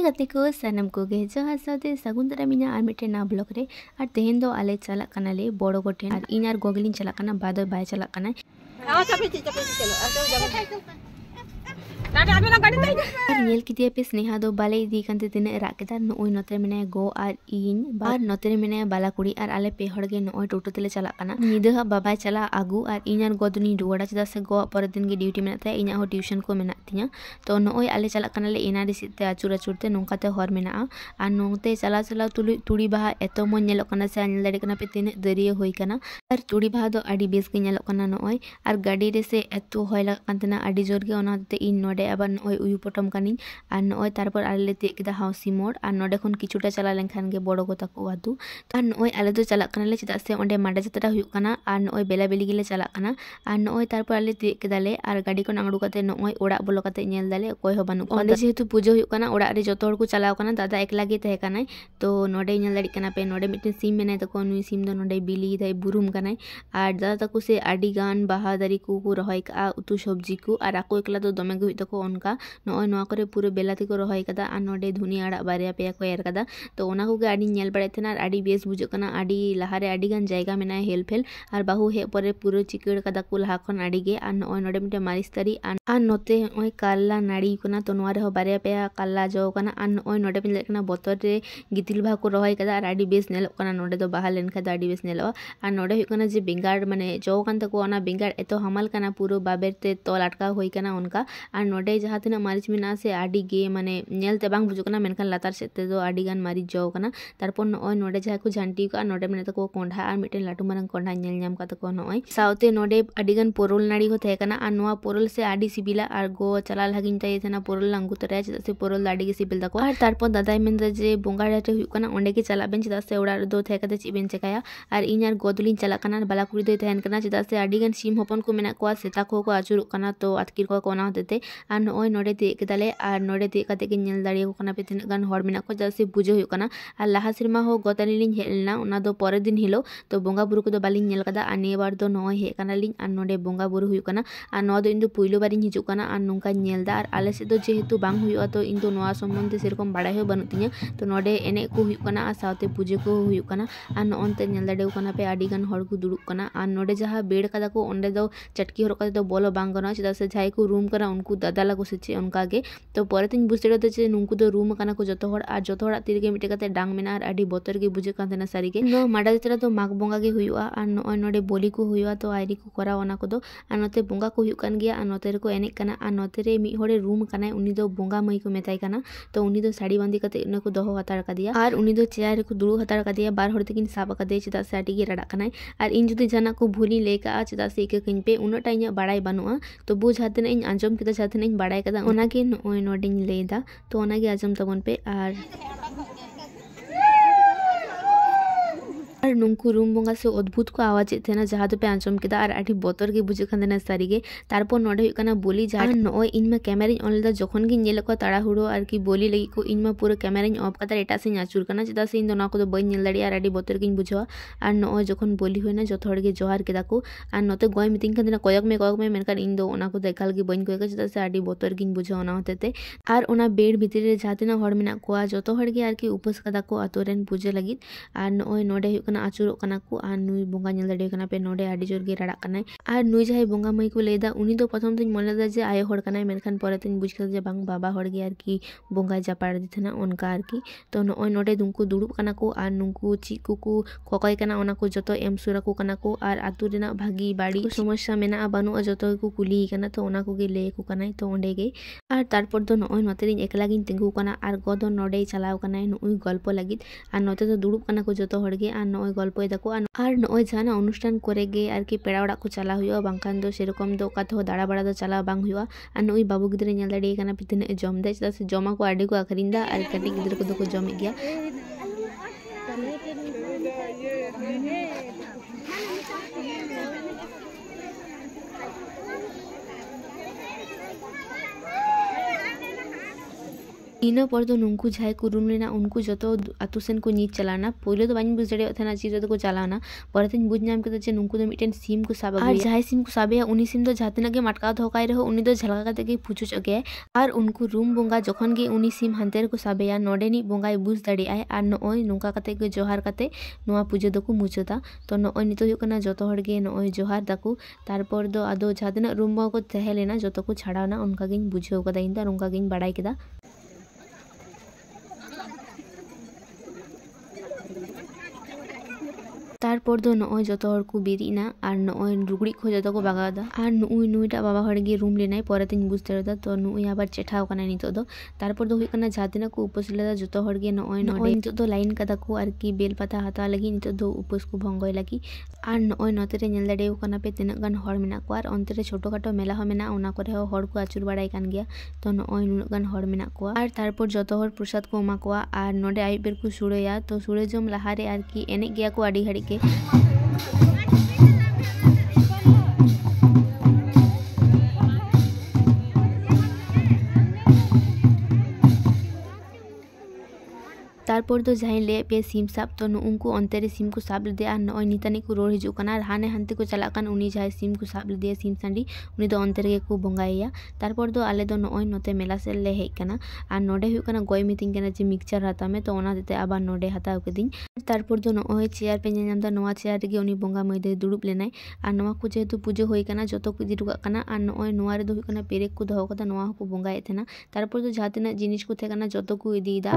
गाते को सनम को गे जहाँ साथे सगुन दरा मिना आर मिटे ना ब्लॉग रे और तेहेन दो आले चला कना ले बड़ो गोठेन और इन आर गोगलिन चला कना बादो बाय चला कना नेल कितिया पे स्नेहा दो बाले इदी कांते तिने राकेदा नोय नोते मेने गो आर इन बार नोते मेने बाला कुड़ी आर आले पे हड़गे नोय टोटो तेले चला कना निदे हा बाबाय चला आगु आर इन आर गोदनी रुवाड़ा चदा से गो पर दिन के ड्यूटी मेना था इना हो ट्यूशन को मेना तिया तो नोय आले चला कना ले इना रिसिते आचुर आचुरते नोंकाते हर मेना आर नोंते चला चला तुड़ी बाहा एतो मन नेलो कना से नेल दाड़ी कना पे तिने दरिया होई कना आर तुड़ी बाहा दो आडी बेस के नेलो कना नोय आर गाड़ी रे से एतो होयला कांतना आडी जोर के ओना ते इन नोडे आबार नोय उयु पटम कानी और नोय तारपर आले ते केदा हाउसी मोड़ और नोडे खन किछुटा चला लेनखान गे बड़ो गोता को आदु तो नोय आले दो चला कना ले चदा से ओंडे माडा जतरा हुयुक कना और नोय बेला बेली गेले चला कना और नोय तारपर आले ते केदाले और गाड़ी को नांगड़ू कते नोय ओड़ा बोलो कते नेल दाले कोय हो बानु ओंडे जेहेतु पूजो हुयुक कना ओड़ा रे जतो हड़ को चलाव कना दादा एकला गे तहे कना तो नोडे नेल दाड़ी कना पे नोडे मिटे सिम मेने तको नुई सिम दो नोडे बिली दाई बुरुम कना और दादा तको से आडी गान बाहा दारी को रहाय का उतु सब्जी को और आको एकला दो दमे गु तको उनका नोय नोआ करे पूरे बेलाती को रहाय कदा और नोडे धुनी आड़ा बारिया पे को एर कदा तो ओना को गे आडी नेल बड़े थेना आडी बेस बुझो कना आडी लहारे आडी गान जायगा मेना हेल फेल और बाहु हे परे पूरे चिकड़ कदा को लहा खन आडी गे और नोय नोडे मिटे मारिस तरी और नोते ओय काला नाड़ी कना तो नोआ रे हो बारिया पे काला जो कना और नोय नोडे मिले कना बोतर रे गितिल भा को रहाय कदा और आडी बेस नेल कना नोडे दो बाहा लेन खदा आडी बेस नेलो और नोडे हुई कना जे बेंगाड़ माने जो कान तको ओना बेंगाड़ एतो हमाल कना पूरो बाबेर ते तोल अटका होई कना उनका और नोडे जहाँ तना मारिच मेना से आडी गे माने नेलते बांग बुझो कना मेनखान लातार सेते दो आडी गान मारिच जो कना तारपर नोय नोडे जहाँ को झांटी का नोडे मेने तको कोंढा और मिटेन लाटू मारंग कोंढा नेल ᱧᱟᱢ का तको नोय साउते नोडे आडी गान पोरोल नाड़ी हो थे कना और नोआ पोरोल से आडी सिबिला और गो चला लागिन ताई थेना पोरोल लांगु तरे चदा से पोरोल आडी गे सिबिल तको और तारपर दादाई मेनदा जे बोंगाड़ाटे हुई कना ओंडे के चला बेन चदा से ओड़ा दो थे कते चिबेन चेकाया और इनार गोदलिन चला कना बाला कुड़ी दो थेन कना चदा से आडी गान सिम होपन को मेना को सेता को आचुर कना तो आतकिर को कोना होते और नोय नोडे ते केदाले और नोडे ते कते के नेल दाड़ी को कना पे तिन गान हर मेना को जसे पूजो हुई कना और लाहा सिरमा हो गतानी लिन हेलना ओना दो परे दिन हिलो तो बोंगा बुरु को दो बालिन नेल कदा और ने बार दो नोय हे कना लिन और नोडे बोंगा बुरु हुई कना और नो दो इन दो पुइलो बारिन हिजु कना और नोंका नेल दा और आले से दो जेहेतु बांग हुई तो इन दो नोआ संबंध सेरकम बाड़ाय हो बनु तिया तो नोडे एने को हुई कना और साउते पूजे को हुई कना और नोनते नेल दाड़े कना पे आडी गान हड़ को दुड़ुब कना और नोडे जहाँ बेड़ कदा को ओंडे दो चटकी हर कते दो बोलो बांग गना चदा से जाय को रूम कना उनको दादा लागो से उनका गे तो परे तीन बुझते दो जे नुंकु दो रूम कना को जतो हड़ और जतो हड़ तिरगे मिटे कते डांग मेना और आडी बोतर गे बुझे कांतेना सारी गे नो माडा जतरा तो माग बोंगा गे हुयुआ और नोय नोडे बोली को हुयुआ तो आयरी को करा ओना को दो और नोते बोंगा को हुयु कान गिया और नोते रे को एने कना और नोते रे मी होड़े रूम कना उनी दो बोंगा मई को मेताय कना तो उनी दो साड़ी बांधी कते उन को दोहो हतार कदिया और उनी दो चेयर को दुड़ु हतार कदिया बार हड़ तकिन साब कदे चदा से आटी गे रडा कनाय और इन जुदी जाना को भूली लेका चदा से इके किन पे उनटा इnya बाड़ाय बानुआ तो बुझ हाते इन आंजम किदा जाते इन बाड़ाय कदा ओना के नोय नोडिंग लेदा तो ओना गे आजम तबन पे और नुंकु रूम बोंगा से अद्भुत को आवाज थे ना जहाँ पे आंजम केदा और आठी बोतर के बुझे खान सारी गे तारपर नोडे हुई कना बोली जा नोय इन में कैमरा ऑन लेदा जखन गे नेल को ताड़ा हुड़ो और की बोली लगी को इन में पूरा कैमरा ऑफ कता एटा से आचुर कना चदा से इन दोना को बई नेल दाड़ी और आडी बोतर गिन बुझवा और नोय जखन बोली होना जतो हड़ गे जोहार केदा को और नोते गोय मिटिंग खान कोयक में मेनका इन दो ओना को देखाल गे बइन कोयक चदा से आडी बोतर गिन बुझवा ओना होते और ओना बेड भीतर रे जाते हड़ मेना को जतो हड़ गे आर की उपस कदा को आतोरेन पूजे लगी और नोय नोडे आचुरो कना को और नुई बोंगा नेल दाड़ी कना पे नोडे आडी जोर गे राड़ा कना और नुई जहाय बोंगा मई को लेदा उनी दो प्रथम दिन मोनेदा जे आयो हड़ कना मेनखान परे दिन बुझ जे बांग बाबा हड़ गे आर की बोंगा जापाड़ दिथना उनका आर की तो नोय नोडे दुंकु दुड़ुब कना को और नुंकु चिकु को खोकय कना ओना को जतो एम सुरा को कना को और आतु रेना भागी बाड़ी समस्या मेना बानु जतो को कुली कना तो ओना को गे ले को कना तो ओंडे गे और तारपर दो नोय नोते दिन एकला गिन तिंगु कना और गदो नोडे चलाव कना नुई गल्प लागित और नोते तो दुड़ुब कना को जतो हड़ गे और नोय गल्प दको और नोय जाना अनुष्ठान करे गे आर की पेड़ा ओड़ा को चला हुआ बांकान दो सेरकम दो काथो दाड़ा बड़ा दो चला बांग हुआ और नोय बाबू गिद्रे नेल दाड़ी कना पे तिने जम दे चदा से जमा को आडी को आखरिंदा और कटी गिद्रे को दो को जम गया ᱤᱱᱟᱹ ᱯᱚᱨ ᱫᱚ ᱱᱩᱝᱠᱩ ᱡᱟᱦᱟᱸᱭ ᱠᱚ ᱨᱩᱢ ᱞᱮᱱᱟ ᱩᱱᱠᱩ ᱡᱚᱛᱚ ᱟᱛᱳ ᱥᱮᱱ ᱠᱚ ᱧᱤᱨ ᱪᱟᱞᱟᱣᱱᱟ। ᱯᱳᱭᱞᱳ ᱫᱚ ᱵᱟᱹᱧ ᱵᱩᱡᱽ ᱫᱟᱲᱮᱭᱟᱜ ᱛᱟᱦᱮᱱᱟ ᱪᱮᱫ ᱨᱮᱫᱚ ᱠᱚ ᱪᱟᱞᱟᱣᱱᱟ, ᱯᱚᱨᱮᱛᱮᱧ ᱵᱩᱡᱽ ᱧᱟᱢ ᱠᱮᱫᱟ ᱡᱮ ᱱᱩᱝᱠᱩ ᱫᱚ ᱢᱤᱫᱴᱮᱱ ᱥᱤᱢ ᱠᱚ ᱥᱟᱵ ᱟᱹᱜᱩᱭᱟ। ᱟᱨ ᱡᱟᱦᱟᱸᱭ ᱥᱤᱢ ᱠᱚ ᱥᱟᱵᱮᱭᱟ ᱩᱱᱤ ᱥᱤᱢ ᱫᱚ ᱡᱟᱦᱟᱸ ᱛᱤᱱᱟᱹᱜ ᱜᱮ ᱢᱟᱴᱠᱟᱣ ᱫᱚᱦᱚ ᱠᱟᱭ ᱨᱮᱦᱚᱸ ᱩᱱᱤ ᱫᱚ ᱡᱷᱟᱞᱠᱟ ᱠᱟᱛᱮ ᱜᱮ ᱯᱩᱪᱩᱡᱚᱜ ᱜᱮᱭᱟᱭ। ᱟᱨ ᱩᱱᱠᱩ ᱨᱩᱢ ᱵᱚᱸᱜᱟ ᱡᱚᱠᱷᱚᱱ ᱜᱮ ᱩᱱᱤ ᱥᱤᱢ ᱦᱟᱱᱛᱮ ᱨᱮᱠᱚ ᱥᱟᱵᱮᱭᱟ ᱱᱚᱰᱮᱱᱤᱡ ᱵᱚᱸᱜᱟᱭ ᱵᱩᱡᱽ ᱫᱟᱲᱮᱭᱟᱜᱼᱟᱭ ᱟᱨ ᱱᱚᱜᱼᱚᱭ ᱱᱚᱝᱠᱟ ᱠᱟᱛᱮ ᱜᱮ ᱡᱚᱦᱟᱨ ᱠᱟᱛᱮ ᱱᱚᱣᱟ ᱯᱩᱡᱟᱹ ᱫᱚᱠᱚ ᱢᱩᱪᱟᱹᱫᱟ। ᱛᱚ ᱱᱚᱜᱼᱚᱭ ᱱᱤᱛᱚᱜ ᱦᱩᱭᱩᱜ ᱠᱟᱱᱟ ᱡᱚᱛᱚ ᱦᱚᱲ ᱜᱮ ᱱᱚᱜᱼᱚᱭ ᱡᱚᱦᱟᱨ ᱫᱟᱠᱚ, ᱛᱟᱨᱯᱚᱨ ᱫᱚ ᱟᱫᱚ ᱡᱟᱦᱟᱸ ᱛᱤᱱᱟᱹᱜ ᱨᱩᱢ ᱵᱚᱸᱜᱟ ᱠᱚ ᱛᱟᱦᱮᱸ ᱞᱮᱱᱟ ᱡᱚᱛᱚ ᱠᱚ ᱪᱷᱟᱲᱟᱣᱱᱟ, ᱚᱱᱠᱟᱜᱤᱧ ᱵᱩᱡᱷᱟᱹᱣ ᱠᱟᱫᱟ ᱤᱧ ᱫᱚ ᱟᱨ ᱚᱱᱠᱟᱜᱤᱧ ᱵᱟᱲᱟᱭ ᱠᱮᱫᱟ। তারপর ᱫᱚ ᱱᱚᱜᱼᱚᱭ ᱡᱚᱛᱚ ᱦᱚᱲ ᱠᱚ ᱵᱮᱨᱮᱫ ᱮᱱᱟ ᱟᱨ ᱱᱚᱜᱼᱚᱭ ᱞᱩᱜᱽᱲᱤᱡ ᱠᱚ ᱡᱚᱛᱚ ᱠᱚ ᱵᱟᱜᱟᱣᱫᱟ। ᱟᱨ ᱱᱩᱭᱴᱟᱜ ᱵᱟᱵᱟ ᱦᱚᱲ ᱜᱮ ᱨᱩᱢ ᱞᱮᱱᱟᱭ, ᱯᱚᱨᱮᱛᱮᱧ ᱵᱩᱡᱽ ᱫᱟᱲᱮᱭᱟᱫᱟ। ᱛᱚ ᱱᱩᱭ ᱟᱵᱟᱨ ᱪᱮᱴᱷᱟᱣ ᱠᱟᱱᱟᱭ ᱱᱤᱛᱚᱜ ᱫᱚ। ᱛᱟᱨᱯᱚর ᱫᱚ ᱦᱩᱭᱩᱜ ᱠᱟᱱᱟ ᱡᱟᱦᱟᱸ ᱛᱤᱱᱟᱹᱜ ᱠᱚ ᱩᱯᱟᱹᱥ ᱞᱮᱫᱟ ᱡᱚᱛᱚ ᱦᱚᱲ ᱜᱮ ᱱᱚᱜᱼᱚᱭ ᱱᱤᱛᱚᱜ ᱫᱚ ᱞᱟᱭᱤᱱ ᱠᱟᱫᱟ ᱠᱚ ᱟᱨᱠᱤ ᱵᱮᱞ ᱯᱟᱛᱟ ᱦᱟᱛᱟᱣ ᱞᱟᱹᱜᱤᱫ ᱱᱤᱛᱚᱜ ᱫᱚ ᱩᱯᱟᱹᱥ ᱠᱚ ᱵᱷᱚᱝᱜᱚᱭ ᱞᱟᱹᱜᱤᱫ। ᱟᱨ ᱱᱚᱜᱼᱚᱭ ᱱᱚᱛᱮ ᱨᱮ ᱧᱮᱞ ᱫᱟᱲᱮᱭᱟᱠᱚ ᱠᱟᱱᱟ ᱯᱮ ᱛᱤᱱᱟᱹᱜ ᱜᱟᱱ ᱦᱚᱲ ᱢᱮᱱᱟᱜ ᱠᱚᱣᱟ, ᱟᱨ ᱚᱱᱛᱮ ᱨᱮ ᱪᱷᱳᱴᱳ ᱠᱷᱟᱴᱳ ᱢᱮᱞᱟ ᱦᱚᱸ ᱢᱮᱱᱟᱜᱼᱟ, ᱚᱱᱟ ᱠᱚᱨᱮ ᱦᱚᱸ ᱦᱚᱲ ᱠᱚ ᱟᱹᱪᱩᱨ ᱵᱟᱲᱟᱭ ᱠᱟᱱ ᱜᱮᱭᱟ। ᱛᱚ ᱱᱚᱜᱼᱚᱭ ᱱᱩᱱᱟᱹᱜ ᱜᱟᱱ ᱦᱚᱲ ᱢᱮᱱᱟᱜ ᱠᱚᱣᱟ। ᱟᱨ ᱛᱟᱨᱯᱚᱨ ᱡᱚᱛᱚ ᱦᱚᱲ ᱯᱨᱚᱥᱟᱫ ᱠᱚ ᱮᱢᱟ ᱠᱚᱣᱟ ᱟᱨ ᱱᱚᱰᱮ ᱟᱹᱭᱩᱵ ᱵᱮᱨ ᱠᱚ ᱥᱩᱲᱟᱹᱭᱟ। ᱛᱚ ᱥᱩᱲᱟᱹ ᱡᱚᱢ ᱞᱟᱦᱟᱨᱮ ᱟᱨᱠᱤ ᱮᱱᱮᱡ ᱜᱮᱭᱟ ᱠᱚ ᱟᱹᱰᱤ ᱜᱷᱟᱹᱲᱤᱡ ᱜᱮ। তারপর তো যাই লে পে সিম সাব তো ᱩᱱᱠᱩ ᱚᱱᱛᱮ ᱨᱮ ᱥᱤᱢ ᱠᱚ ᱥᱟᱵ ᱞᱮᱫᱮᱭᱟ ᱟᱨ ᱱᱚᱜᱼᱚᱭ ᱱᱤᱛᱟᱹᱱᱤᱡ ᱠᱚ ᱨᱚᱲ ᱦᱤᱡᱩᱜ ᱠᱟᱱᱟ ᱟᱨ ᱦᱟᱱᱮ ᱦᱟᱱᱛᱮ ᱠᱚ ᱪᱟᱞᱟᱜ ᱠᱟᱱ ᱩᱱᱤ ᱡᱟᱦᱟᱸᱭ ᱥᱤᱢ ᱠᱚ ᱥᱟᱵ ᱞᱮᱫᱮᱭᱟ ᱥᱤᱢ ᱥᱟᱺᱰᱤ ᱩᱱᱤ ᱫᱚ ᱚᱱᱛᱮ ᱨᱮᱜᱮ ᱠᱚ ᱵᱚᱸᱜᱟᱭᱮᱭᱟ। ᱛᱟᱨᱯᱚᱨ ᱫᱚ ᱟᱞᱮ ᱫᱚ ᱱᱚᱜᱼᱚᱭ ᱱᱚᱛᱮ ᱢᱮᱞᱟ ᱥᱮᱫ ᱞᱮ ᱦᱮᱡ ᱠᱟᱱᱟ ᱟᱨ ᱱᱚᱰᱮ ᱦᱩᱭᱩᱜ ᱠᱟᱱᱟ ᱜᱚᱭ ᱢᱤᱛᱟᱹᱧ ᱠᱟᱱᱟ ᱡᱮ ᱢᱤᱠᱥᱪᱟᱨ ᱦᱟᱛᱟᱣ ᱢᱮ, ᱛᱚ ᱚᱱᱟ ᱦᱚᱛᱮᱡ ᱛᱮ ᱟᱵᱟᱨ ᱱᱚᱰᱮ ᱦᱟᱛᱟᱣ ᱠᱤᱫᱟᱹᱧ। ᱛᱟᱨᱯᱚর ᱫᱚ ᱱᱚᱜᱼᱚᱭ ᱪᱮᱭᱟᱨ ᱯᱮ ᱧᱮᱞ ᱧᱟᱢ ᱮᱫᱟ, ᱱᱚᱣᱟ ᱪᱮᱭᱟর ᱨᱮᱜᱮ ᱩᱱᱤ ᱵᱚᱸᱜᱟ ᱢᱟᱹᱭ ᱫᱚᱭ ᱫᱩᱲᱩᱵ ᱞᱮᱱᱟᱭ। ᱟᱨ ᱱᱚᱣᱟ ᱠᱚ ᱡᱮᱦᱮᱛᱩ ᱯᱩᱡᱟᱹ ᱦᱩᱭ ᱠᱟᱱᱟ ᱡᱚᱛᱚ ᱠᱚ ᱤᱫᱤ ᱦᱚᱴᱚ ᱠᱟᱜ ᱠᱟᱱᱟ ᱟᱨ ᱱᱚᱜᱼᱚᱭ ᱱᱚᱣᱟ ᱨᱮᱫᱚ ᱦᱩᱭᱩᱜ ᱠᱟᱱᱟ ᱯᱮᱨᱮᱠ ᱠᱚ ᱫᱚᱦᱚ ᱠᱟᱫᱟ, ᱱᱚᱣᱟ ᱦᱚᱸᱠᱚ ᱵᱚᱸᱜᱟᱭᱮᱫ ᱛᱟᱦᱮᱱᱟ। ᱛᱟᱨᱯᱚর ᱫᱚ ᱡᱟᱦᱟᱸ ᱛᱤᱱᱟᱹᱜ ᱡᱤᱱᱤᱥ ᱠᱚ ᱛᱟᱦᱮᱸ ᱠᱟᱱᱟ ᱡᱚᱛᱚ ᱠᱚ ᱤᱫᱤᱭᱮᱫᱟ।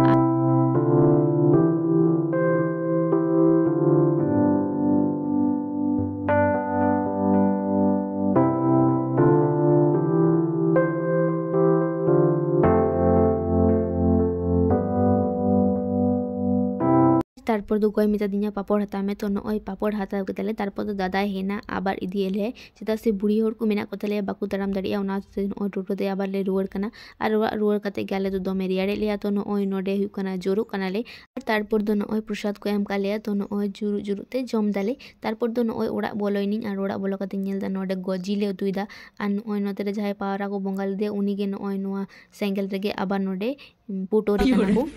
তারপর তো গয় মেতা দিনা পাপড় হাতাও মে, তো নয় পাপড় হাতাও কেতালে তারপর তো দাদাই হেনা আবার ইদি এলে চেदा से बुढ़ी हर को मेना को तले बाकू ताराम दाड़िया ओना नय टोटो ते आबार ले रुवार कना और रुवार कते गाले तो दमे रियाड़े लिया। तो नय नोडे हुई कना जोरो कनाले और तारपर दो नय प्रसाद को एम कालेया। तो नय जुरु जुरु ते जम दाले तारपर दो नय ओड़ा बोलोइनी और ओड़ा बोलो कते नेलदा नोडे गजिले उतुइदा और नय नते रे जहाय पावरा को बंगाल दे उनी गे नय नोआ सेंगेल रेगे आबार नोडे पुटोरी कना को।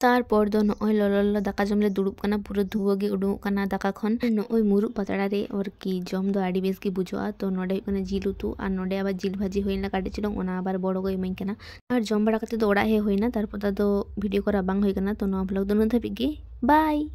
तारपर दो नय ललो दाका जम ले दुड़ुब कना पूरा धुआ गे उडुक कना दाका खन नय मुरुग पतड़ा रे और की जम दो आडी बेस गे बुझोआ। तो नोडे कना जिल उतु और नोडे आबार जिल भाजी होइना काटे चिलंग ओना आबार बड़ो गो इमाइन कना और जम बड़ा कते दो ओड़ा हे होइना। तारपर दो भिडियो करा बांग होई कना। तो नोआ ब्लॉग दो नुन धाबि गे बाय।